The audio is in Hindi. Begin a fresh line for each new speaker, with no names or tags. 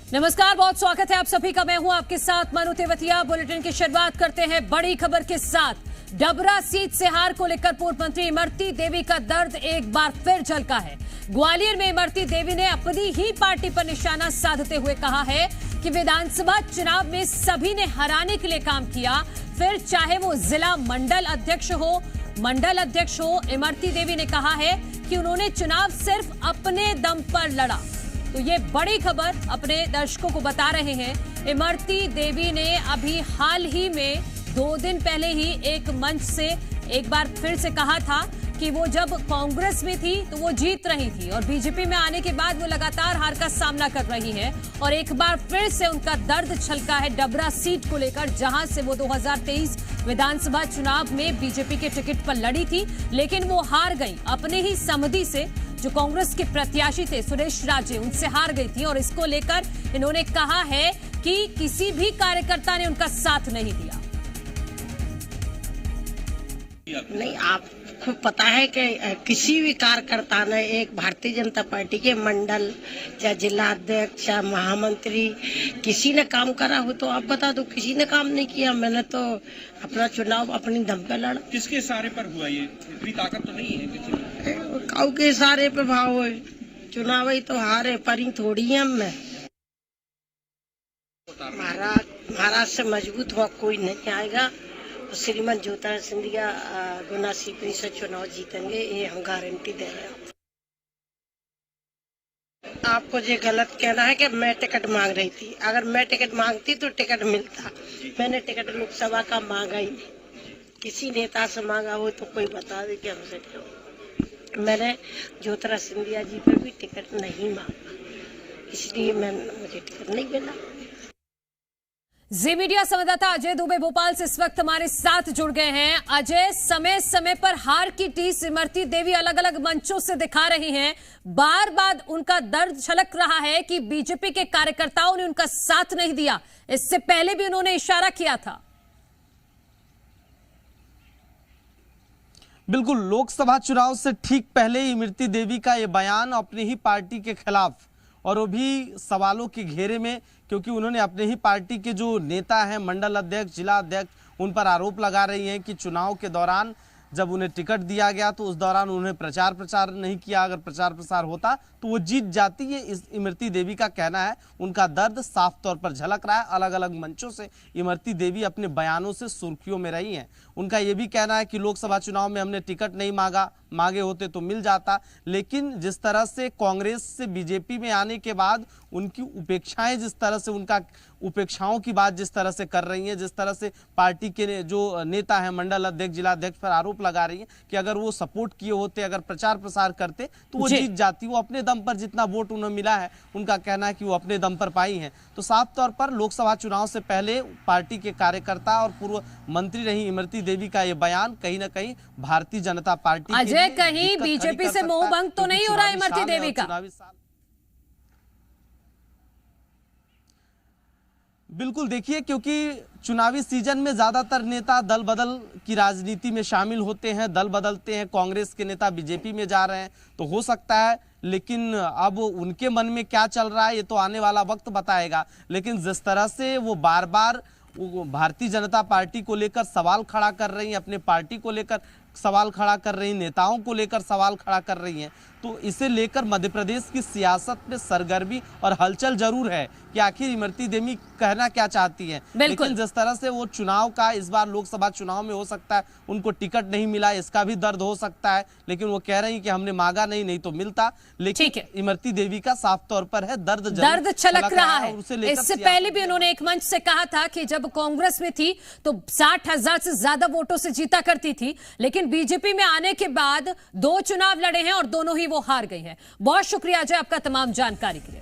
नमस्कार, बहुत स्वागत है आप सभी का। मैं हूं आपके साथ मनु तेवतिया। बुलेटिन की शुरुआत करते हैं बड़ी खबर के साथ। डबरा सीट से हार को लेकर पूर्व मंत्री इमरती देवी का दर्द एक बार फिर झलका है। ग्वालियर में इमरती देवी ने अपनी ही पार्टी पर निशाना साधते हुए कहा है कि विधानसभा चुनाव में सभी ने हराने के लिए काम किया, फिर चाहे वो जिला मंडल अध्यक्ष हो। इमरती देवी ने कहा है कि उन्होंने चुनाव सिर्फ अपने दम पर लड़ा। तो ये बड़ी खबर अपने दर्शकों को बता रहे हैं। इमरती देवी ने अभी हाल ही में 2 दिन पहले ही एक मंच से एक बार फिर से कहा था कि वो जब कांग्रेस में थी तो वो जीत रही थी और बीजेपी में आने के बाद वो लगातार हार का सामना कर रही है। और एक बार फिर से उनका दर्द छलका है डबरा सीट को लेकर, जहां से वो 2023 विधानसभा चुनाव में बीजेपी के टिकट पर लड़ी थी, लेकिन वो हार गई अपने ही समधि से। जो कांग्रेस के प्रत्याशी थे सुरेश राजे, उनसे हार गई थी और इसको लेकर इन्होंने कहा है कि किसी भी कार्यकर्ता ने उनका साथ नहीं दिया।
नहीं, आपको पता है कि किसी भी कार्यकर्ता ने एक भारतीय जनता पार्टी के मंडल चाहे जिला अध्यक्ष या महामंत्री किसी ने काम करा हो तो आप बता दो, किसी ने काम नहीं किया। मैंने तो अपना चुनाव अपनी दम पे लड़ा।
किसके इशारे पर हुआ ये? इतनी ताकत तो नहीं है किसी में।
काऊ के इशारे पे भाव है, चुनाव ही तो हारे परी थोड़ी है। मैं महाराज से मजबूत हुआ कोई नहीं आएगा। श्रीमान ज्योतिरादित्य सिंधिया गुना सीपी से चुनाव जीतेंगे, ये हम गारंटी दे रहे हैं। आपको ये गलत कहना है कि मैं टिकट मांग रही थी। अगर मैं टिकट मांगती तो टिकट मिलता। मैंने टिकट लोकसभा का मांगा ही नहीं। किसी नेता से मांगा हो तो कोई बता दे कि हमसे क्यों। मैंने ज्योतिरादित्य सिंधिया जी पे भी टिकट नहीं मांगा, इसलिए मुझे टिकट नहीं मिला।
जी मीडिया संवाददाता अजय दुबे भोपाल से इस वक्त हमारे साथ जुड़ गए हैं। अजय, समय समय पर हार की टीस इमरती देवी अलग अलग मंचों से दिखा रही हैं। बार बार उनका दर्द छलक रहा है कि बीजेपी के कार्यकर्ताओं ने उनका साथ नहीं दिया। इससे पहले भी उन्होंने इशारा किया था।
बिल्कुल, लोकसभा चुनाव से ठीक पहले ही इमरती देवी का ये बयान अपनी ही पार्टी के खिलाफ, और वो भी सवालों के घेरे में, क्योंकि उन्होंने अपने ही पार्टी के जो नेता हैं, मंडल अध्यक्ष, जिला अध्यक्ष, उन पर आरोप लगा रही हैं कि चुनाव के दौरान जब उन्हें टिकट दिया गया तो उस दौरान उन्हें प्रचार नहीं किया। अगर प्रचार प्रसार होता तो वो जीत जाती। ये इस इमरती देवी का कहना है। उनका दर्द साफ तौर पर झलक रहा है। अलग अलग मंचों से इमरती देवी अपने बयानों से सुर्खियों में रही हैं। उनका ये भी कहना है कि लोकसभा चुनाव में हमने टिकट नहीं मांगे होते तो मिल जाता, लेकिन जिस तरह से कांग्रेस से बीजेपी में आने के बाद उनकी उपेक्षाएं, जिस तरह से उनका उपेक्षाओं की बात जिस तरह से कर रही हैं, जिस तरह से पार्टी के जो नेता हैं, मंडल अध्यक्ष, जिला अध्यक्ष पर आरोप लगा रही हैं कि अगर वो सपोर्ट किए होते, अगर प्रचार प्रसार करते तो वो जीत जाती। वो अपने दम पर जितना वोट उन्हें मिला है, उनका कहना है कि वो अपने दम पर पाई हैं। तो साफ तौर पर लोकसभा चुनाव से पहले पार्टी के कार्यकर्ता और पूर्व मंत्री रही इमरती देवी का ये बयान कहीं ना कहीं भारतीय जनता पार्टी
अजय, कहीं बीजेपी से मोह भंग तो नहीं हो रहा इमरती देवी का?
बिल्कुल, देखिए, क्योंकि चुनावी सीजन में ज्यादातर नेता दल बदल की राजनीति में शामिल होते हैं, दल बदलते हैं। कांग्रेस के नेता बीजेपी में जा रहे हैं तो हो सकता है, लेकिन अब उनके मन में क्या चल रहा है ये तो आने वाला वक्त बताएगा। लेकिन जिस तरह से वो बार बार भारतीय जनता पार्टी को लेकर सवाल खड़ा कर रही हैं, अपने पार्टी को लेकर सवाल खड़ा कर रही हैं, नेताओं को लेकर सवाल खड़ा कर रही हैं, तो इसे लेकर मध्य प्रदेश की सियासत में सरगर्मी और हलचल जरूर है कि आखिर इमरती देवी कहना क्या चाहती हैं। लेकिन जिस तरह से वो चुनाव का, इस बार लोकसभा चुनाव में हो सकता है उनको टिकट नहीं मिला, इसका भी दर्द हो सकता है, लेकिन वो कह रही हैं कि हमने मांगा नहीं तो मिलता। लेकिन इमरती देवी का साफ तौर पर है दर्द
छलक रहा है। इससे पहले भी उन्होंने एक मंच से कहा था कि जब कांग्रेस में थी तो 60,000 से ज्यादा वोटों से जीता करती थी, लेकिन बीजेपी में आने के बाद 2 चुनाव लड़े हैं और दोनों ही वो हार गई है। बहुत शुक्रिया अजय आपका तमाम जानकारी के लिए।